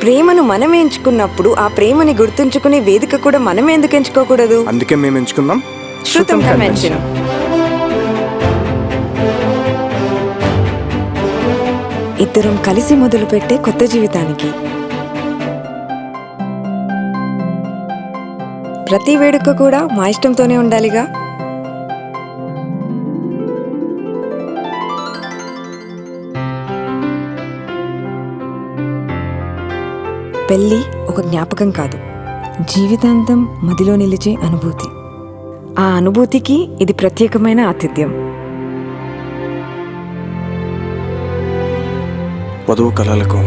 ప్రేమను మనం ఎంచుకున్నప్పుడు ఆ ప్రేమని గుర్తుంచుకునే వేదిక కూడా మనమే ఎందుకు ఎంచుకోకూడదు? అందుకే మేము ఎంచుకున్నాం శృతం కన్వెన్షన్. ఇద్దరం కలిసి మొదలుపెట్టే కొత్త జీవితానికి. ప్రతి వేడుక కూడా మా ఇష్టంతోనే ఉండాలిగా. పెళ్ళి ఒక జ్ఞాపకం కాదు, జీవితాంతం మదిలో నిలిచే అనుభూతి. ఆ అనుభూతికి ఇది ప్రత్యేకమైన ఆతిథ్యం. వధువు కళలకు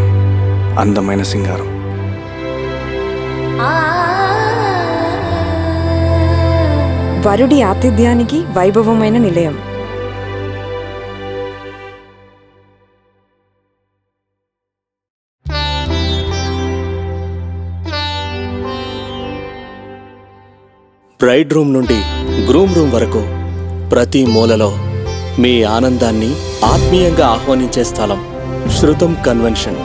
అందమైన సింగారం. వరుడి ఆతిథ్యానికి వైభవమైన నిలయం. బ్రైడ్ రూమ్ నుండి గ్రూమ్ రూమ్ వరకు ప్రతి మూలలో మీ ఆనందాన్ని ఆత్మీయంగా ఆహ్వానించే స్థలం శృతం కన్వెన్షన్.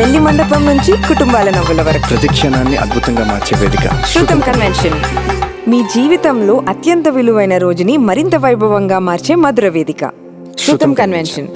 పెళ్లి మండపం నుంచి కుటుంబాల నవ్వుల వరకు ప్రతి క్షణాన్ని అద్భుతంగా మార్చే వేదిక శృతం కన్వెన్షన్. మీ జీవితంలో అత్యంత విలువైన రోజుని మరింత వైభవంగా మార్చే మధుర వేదిక శృతం కన్వెన్షన్.